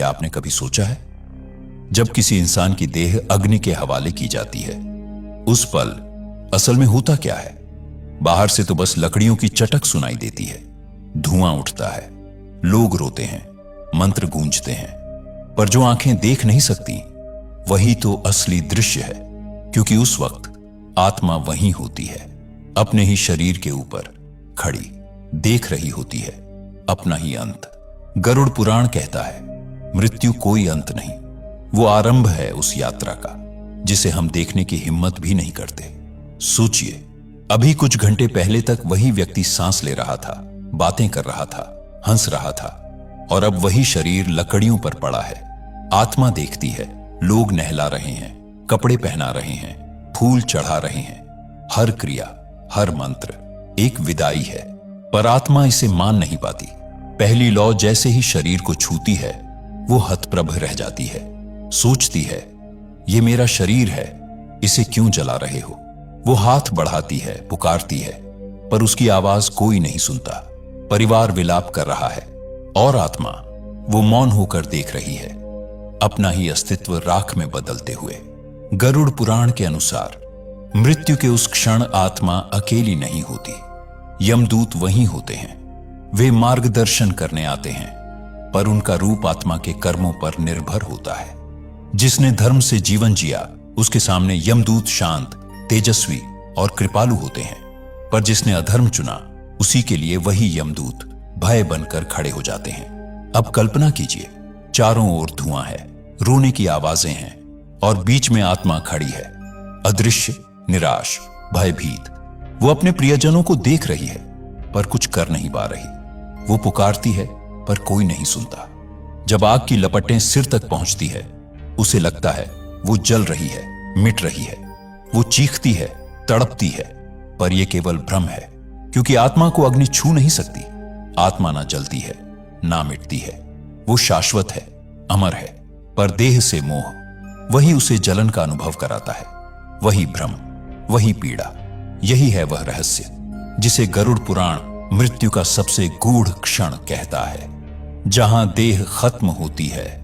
क्या आपने कभी सोचा है, जब किसी इंसान की देह अग्नि के हवाले की जाती है, उस पल असल में होता क्या है? बाहर से तो बस लकड़ियों की चटक सुनाई देती है, धुआं उठता है, लोग रोते हैं, मंत्र गूंजते हैं, पर जो आंखें देख नहीं सकती वही तो असली दृश्य है, क्योंकि उस वक्त आत्मा वहीं होती है, अपने ही शरीर के ऊपर खड़ी, देख रही होती है अपना ही अंत। गरुड़ पुराण कहता है, मृत्यु कोई अंत नहीं, वो आरंभ है उस यात्रा का जिसे हम देखने की हिम्मत भी नहीं करते। सोचिए, अभी कुछ घंटे पहले तक वही व्यक्ति सांस ले रहा था, बातें कर रहा था, हंस रहा था, और अब वही शरीर लकड़ियों पर पड़ा है। आत्मा देखती है, लोग नहला रहे हैं, कपड़े पहना रहे हैं, फूल चढ़ा रहे हैं, हर क्रिया, हर मंत्र एक विदाई है, पर आत्मा इसे मान नहीं पाती। पहली लौ जैसे ही शरीर को छूती है, वो हतप्रभ रह जाती है, सोचती है, ये मेरा शरीर है, इसे क्यों जला रहे हो? वो हाथ बढ़ाती है, पुकारती है, पर उसकी आवाज कोई नहीं सुनता। परिवार विलाप कर रहा है और आत्मा वो मौन होकर देख रही है, अपना ही अस्तित्व राख में बदलते हुए। गरुड़ पुराण के अनुसार मृत्यु के उस क्षण आत्मा अकेली नहीं होती, यमदूत वहीं होते हैं। वे मार्गदर्शन करने आते हैं, पर उनका रूप आत्मा के कर्मों पर निर्भर होता है। जिसने धर्म से जीवन जिया, उसके सामने यमदूत शांत, तेजस्वी और कृपालु होते हैं, पर जिसने अधर्म चुना, उसी के लिए वही यमदूत भय बनकर खड़े हो जाते हैं। अब कल्पना कीजिए, चारों ओर धुआं है, रोने की आवाजें हैं, और बीच में आत्मा खड़ी है, अदृश्य, निराश, भयभीत। वो अपने प्रियजनों को देख रही है, पर कुछ कर नहीं पा रही। वो पुकारती है, पर कोई नहीं सुनता। जब आग की लपटें सिर तक पहुंचती है, उसे लगता है वो जल रही है, मिट रही है। वो चीखती है, तड़पती है, पर यह केवल भ्रम है, क्योंकि आत्मा को अग्नि छू नहीं सकती। आत्मा ना जलती है, ना मिटती है, वो शाश्वत है, अमर है, पर देह से मोह वही उसे जलन का अनुभव कराता है। वही भ्रम, वही पीड़ा, यही है वह रहस्य जिसे गरुड़ पुराण मृत्यु का सबसे गूढ़ क्षण कहता है, जहां देह खत्म होती है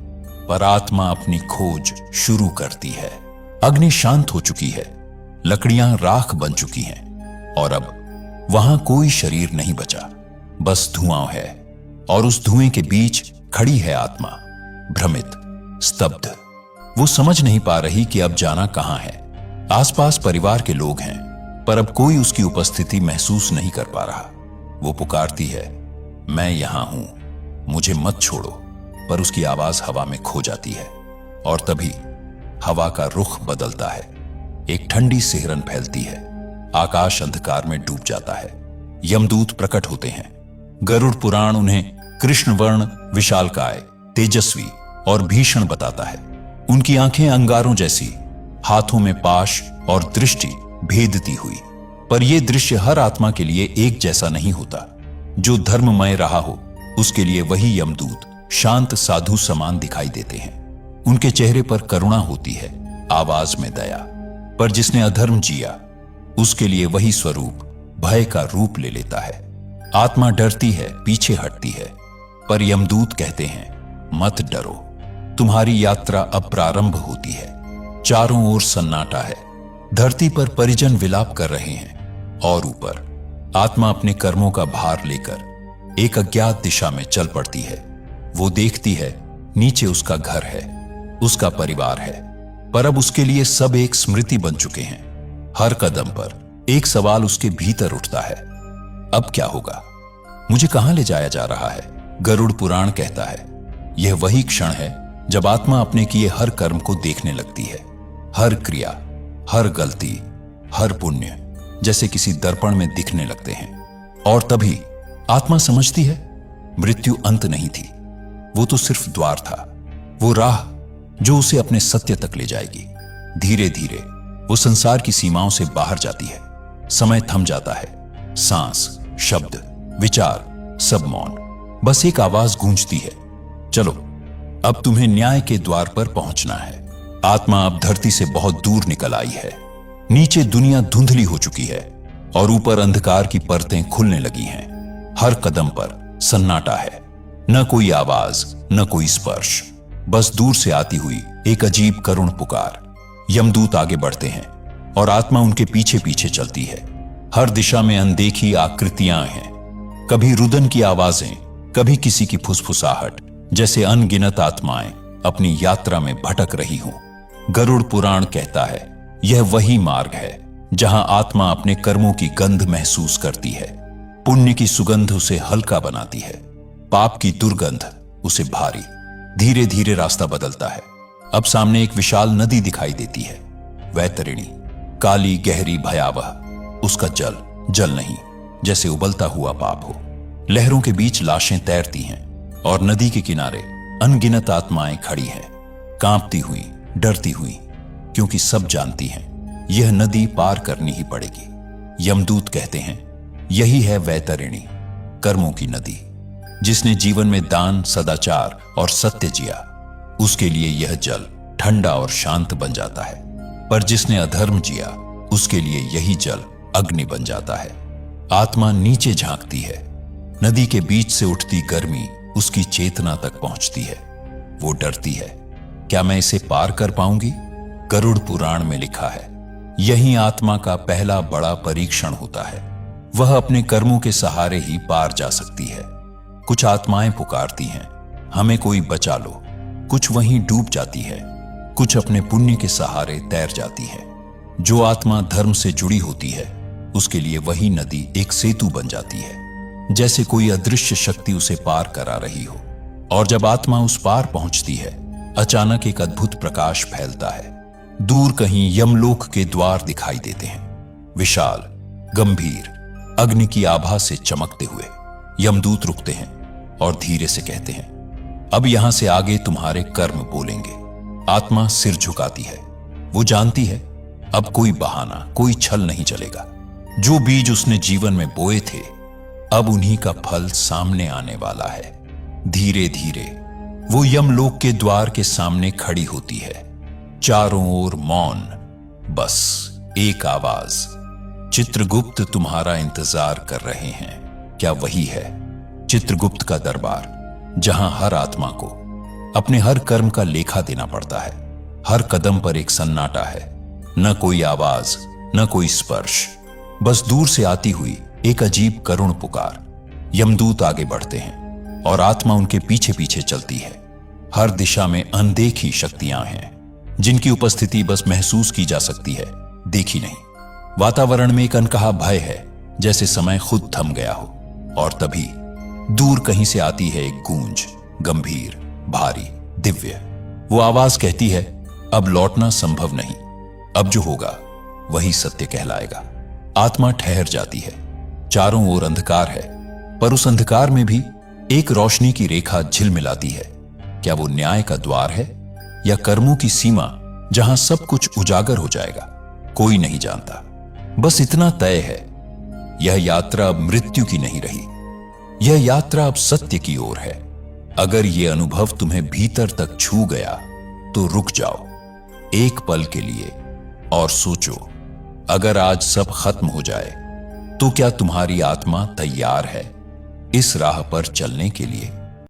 पर आत्मा अपनी खोज शुरू करती है। अग्नि शांत हो चुकी है, लकड़ियां राख बन चुकी हैं, और अब वहां कोई शरीर नहीं बचा, बस धुआं है, और उस धुएं के बीच खड़ी है आत्मा, भ्रमित, स्तब्ध। वो समझ नहीं पा रही कि अब जाना कहां है। आसपास परिवार के लोग हैं, पर अब कोई उसकी उपस्थिति महसूस नहीं कर पा रहा। वो पुकारती है, मैं यहां हूं, मुझे मत छोड़ो, पर उसकी आवाज हवा में खो जाती है, और तभी हवा का रुख बदलता है। एक ठंडी सिहरन फैलती है, आकाश अंधकार में डूब जाता है। यमदूत प्रकट होते हैं। गरुड़ पुराण उन्हें कृष्णवर्ण, विशालकाय, तेजस्वी और भीषण बताता है। उनकी आंखें अंगारों जैसी, हाथों में पाश और दृष्टि भेदती हुई। पर यह दृश्य हर आत्मा के लिए एक जैसा नहीं होता। जो धर्ममय रहा हो, उसके लिए वही यमदूत शांत साधु समान दिखाई देते हैं। उनके चेहरे पर करुणा होती है, आवाज में दया। पर जिसने अधर्म जिया, उसके लिए वही स्वरूप भय का रूप ले लेता है। आत्मा डरती है, पीछे हटती है, पर यमदूत कहते हैं, मत डरो, तुम्हारी यात्रा अब प्रारंभ होती है। चारों ओर सन्नाटा है, धरती पर परिजन विलाप कर रहे हैं, और ऊपर आत्मा अपने कर्मों का भार लेकर एक अज्ञात दिशा में चल पड़ती है। वो देखती है, नीचे उसका घर है, उसका परिवार है, पर अब उसके लिए सब एक स्मृति बन चुके हैं। हर कदम पर एक सवाल उसके भीतर उठता है, अब क्या होगा? मुझे कहां ले जाया जा रहा है? गरुड़ पुराण कहता है, यह वही क्षण है जब आत्मा अपने किए हर कर्म को देखने लगती है। हर क्रिया, हर गलती, हर पुण्य जैसे किसी दर्पण में दिखने लगते हैं। और तभी आत्मा समझती है, मृत्यु अंत नहीं थी, वो तो सिर्फ द्वार था, वो राह जो उसे अपने सत्य तक ले जाएगी। धीरे धीरे वो संसार की सीमाओं से बाहर जाती है। समय थम जाता है, सांस, शब्द, विचार सब मौन। बस एक आवाज गूंजती है, चलो अब तुम्हें न्याय के द्वार पर पहुंचना है। आत्मा अब धरती से बहुत दूर निकल आई है। नीचे दुनिया धुंधली हो चुकी है और ऊपर अंधकार की परतें खुलने लगी हैं। हर कदम पर सन्नाटा है, न कोई आवाज, न कोई स्पर्श। बस दूर से आती हुई एक अजीब करुण पुकार। यमदूत आगे बढ़ते हैं और आत्मा उनके पीछे पीछे चलती है। हर दिशा में अनदेखी आकृतियां हैं, कभी रुदन की आवाजें, कभी किसी की फुसफुसाहट, जैसे अनगिनत आत्माएं अपनी यात्रा में भटक रही हों। गरुड़ पुराण कहता है यह वही मार्ग है जहां आत्मा अपने कर्मों की गंध महसूस करती है। पुण्य की सुगंध उसे हल्का बनाती है, पाप की दुर्गंध उसे भारी। धीरे धीरे रास्ता बदलता है। अब सामने एक विशाल नदी दिखाई देती है, वैतरिणी, काली, गहरी, भयावह। उसका जल जल नहीं, जैसे उबलता हुआ पाप हो। लहरों के बीच लाशें तैरती हैं और नदी के किनारे अनगिनत आत्माएं खड़ी हैं, कांपती हुई, डरती हुई, क्योंकि सब जानती हैं यह नदी पार करनी ही पड़ेगी। यमदूत कहते हैं यही है वैतरिणी, कर्मों की नदी। जिसने जीवन में दान, सदाचार और सत्य जिया, उसके लिए यह जल ठंडा और शांत बन जाता है। पर जिसने अधर्म जिया, उसके लिए यही जल अग्नि बन जाता है। आत्मा नीचे झांकती है, नदी के बीच से उठती गर्मी उसकी चेतना तक पहुंचती है। वो डरती है, क्या मैं इसे पार कर पाऊंगी? गरुड़ पुराण में लिखा है यही आत्मा का पहला बड़ा परीक्षण होता है। वह अपने कर्मों के सहारे ही पार जा सकती है। कुछ आत्माएं पुकारती हैं, हमें कोई बचा लो। कुछ वहीं डूब जाती है, कुछ अपने पुण्य के सहारे तैर जाती है। जो आत्मा धर्म से जुड़ी होती है, उसके लिए वही नदी एक सेतु बन जाती है, जैसे कोई अदृश्य शक्ति उसे पार करा रही हो। और जब आत्मा उस पार पहुंचती है, अचानक एक अद्भुत प्रकाश फैलता है। दूर कहीं यमलोक के द्वार दिखाई देते हैं, विशाल, गंभीर, अग्नि की आभा से चमकते हुए। यमदूत रुकते हैं और धीरे से कहते हैं अब यहां से आगे तुम्हारे कर्म बोलेंगे। आत्मा सिर झुकाती है। वो जानती है अब कोई बहाना, कोई छल नहीं चलेगा। जो बीज उसने जीवन में बोए थे, अब उन्हीं का फल सामने आने वाला है। धीरे धीरे वो यमलोक के द्वार के सामने खड़ी होती है। चारों ओर मौन, बस एक आवाज, चित्रगुप्त तुम्हारा इंतजार कर रहे हैं। क्या वही है चित्रगुप्त का दरबार, जहां हर आत्मा को अपने हर कर्म का लेखा देना पड़ता है। हर कदम पर एक सन्नाटा है, न कोई आवाज, न कोई स्पर्श, बस दूर से आती हुई एक अजीब करुण पुकार। यमदूत आगे बढ़ते हैं और आत्मा उनके पीछे पीछे चलती है। हर दिशा में अनदेखी शक्तियां हैं, जिनकी उपस्थिति बस महसूस की जा सकती है, देखी नहीं। वातावरण में एक अनकहा भय है, जैसे समय खुद थम गया हो। और तभी दूर कहीं से आती है एक गूंज, गंभीर, भारी, दिव्य। वो आवाज कहती है अब लौटना संभव नहीं, अब जो होगा वही सत्य कहलाएगा। आत्मा ठहर जाती है। चारों ओर अंधकार है, पर उस अंधकार में भी एक रोशनी की रेखा झिलमिलाती है। क्या वो न्याय का द्वार है या कर्मों की सीमा, जहां सब कुछ उजागर हो जाएगा? कोई नहीं जानता। बस इतना तय है, यह यात्रा अब मृत्यु की नहीं रही, यह यात्रा अब सत्य की ओर है। अगर यह अनुभव तुम्हें भीतर तक छू गया, तो रुक जाओ एक पल के लिए और सोचो, अगर आज सब खत्म हो जाए, तो क्या तुम्हारी आत्मा तैयार है इस राह पर चलने के लिए?